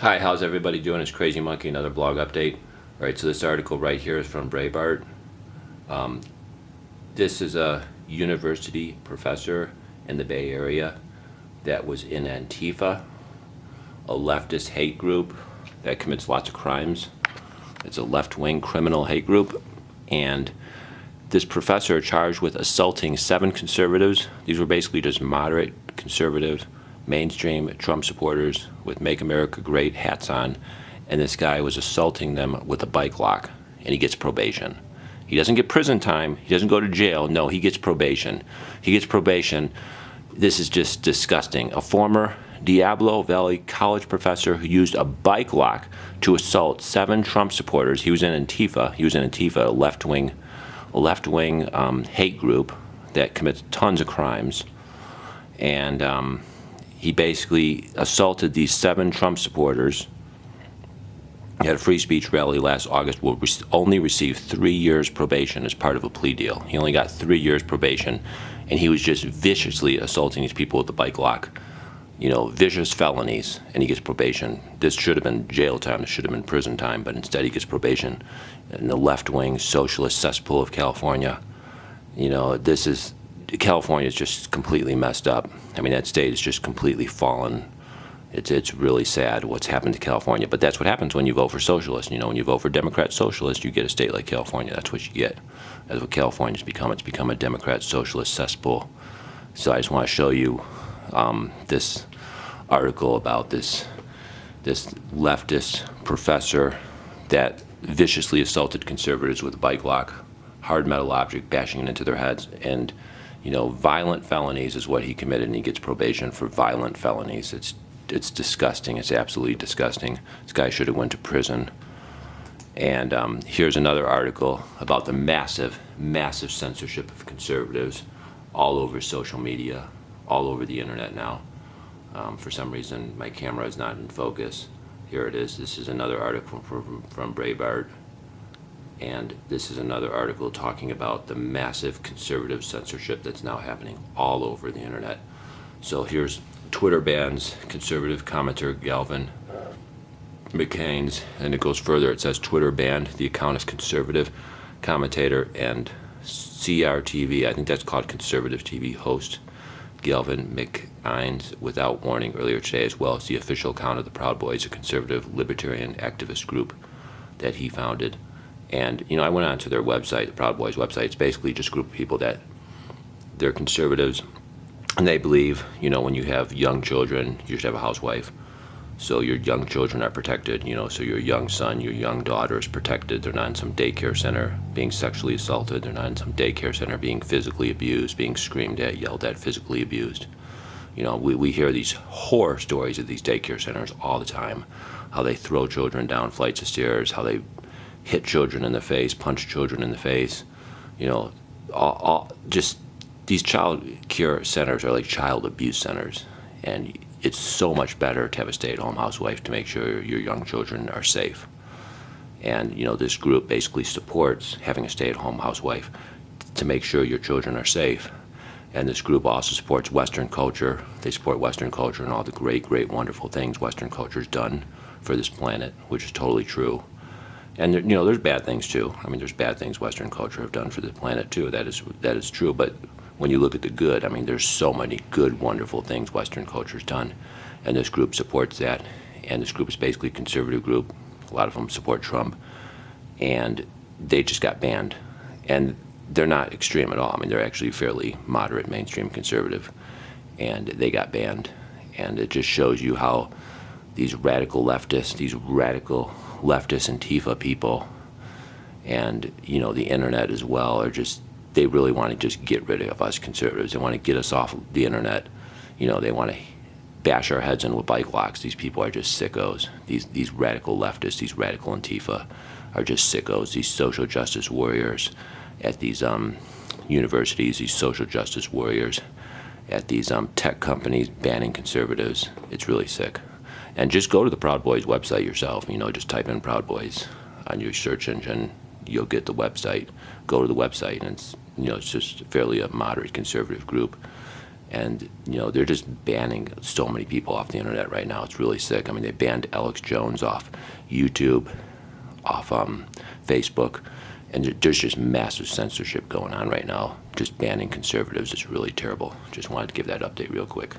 Hi, how's everybody doing? It's Crazy Monkey, another blog update. All right, so this article right here is from Breitbart. This is a university professor in the Bay Area that was in Antifa, a leftist hate group that commits lots of crimes. It's a left-wing criminal hate group, and this professor charged with assaulting 7 conservatives. These were basically just moderate conservative, mainstream Trump supporters with Make America Great hats on, and this guy was assaulting them with a bike lock, and he gets probation. He doesn't get prison time. He doesn't go to jail. No, he gets probation. He gets probation. This is just disgusting. A former Diablo Valley College professor who used a bike lock to assault 7 Trump supporters. He was in Antifa, a left-wing hate group that commits tons of crimes, and he basically assaulted these 7 Trump supporters. He had a free speech rally last August, will only receive 3 years probation as part of a plea deal. He only got 3 years probation, and he was just viciously assaulting these people with the bike lock. You know, vicious felonies, and he gets probation. This should have been jail time, this should have been prison time, but instead he gets probation. In the left-wing socialist cesspool of California, you know, California is just completely messed up. I mean, that state is just completely fallen. It's really sad what's happened to California, but that's what happens when you vote for socialists. You know, when you vote for Democrat socialist, you get a state like California. That's what you get. That's what California's become. It's become a Democrat socialist cesspool. So I just want to show you this article about this leftist professor that viciously assaulted conservatives with a bike lock, hard metal object, bashing it into their heads, and you know, violent felonies is what he committed, and he gets probation for violent felonies. It's disgusting. It's absolutely disgusting. This guy should have went to prison. And here's another article about the massive censorship of conservatives all over social media, all over the internet now. For some reason, my camera is not in focus. Here it is. This is another article from Breitbart. And this is another article talking about the massive conservative censorship that's now happening all over the internet. So here's Twitter bans conservative commenter Galvin McCain's, and it goes further. It says Twitter banned the account of conservative commentator and CRTV, I think that's called conservative TV host, Galvin McCain's without warning earlier today, as well as the official account of the Proud Boys, a conservative libertarian activist group that he founded. And, you know, I went onto their website, the Proud Boys website. It's basically just a group of people that they're conservatives, and they believe, you know, when you have young children, you should have a housewife. So your young children are protected, you know, so your young son, your young daughter is protected. They're not in some daycare center being sexually assaulted. They're not in some daycare center being physically abused, being screamed at, yelled at, physically abused. You know, we hear these horror stories of these daycare centers all the time, how they throw children down flights of stairs, how they hit children in the face, punch children in the face. You know, just these child care centers are like child abuse centers, and it's so much better to have a stay-at-home housewife to make sure your young children are safe. And you know, this group basically supports having a stay-at-home housewife to make sure your children are safe. And this group also supports Western culture. They support Western culture and all the great, wonderful things Western culture's done for this planet, which is totally true. And you know, there's bad things too. I mean, there's bad things Western culture have done for the planet too. That is true. But when you look at the good, I mean, there's so many good, wonderful things Western culture's done, and this group supports that. And this group is basically a conservative group. A lot of them support Trump, and they just got banned. And they're not extreme at all. I mean, they're actually fairly moderate, mainstream conservative, and they got banned. And it just shows you how these radical leftist Antifa people, and you know, the internet as well, are just, they really want to just get rid of us conservatives. They want to get us off the internet. You know, they want to bash our heads in with bike locks. These people are just sickos. These radical leftists, these radical Antifa are just sickos. These social justice warriors at these universities, these social justice warriors at these tech companies banning conservatives. It's really sick. And just go to the Proud Boys website yourself. You know, just type in Proud Boys on your search engine. You'll get the website. Go to the website, and it's, you know, it's just fairly a moderate conservative group. And, they're just banning so many people off the internet right now. It's really sick. I mean, they banned Alex Jones off YouTube, off Facebook, and there's just massive censorship going on right now. Just banning conservatives is really terrible. Just wanted to give that update real quick.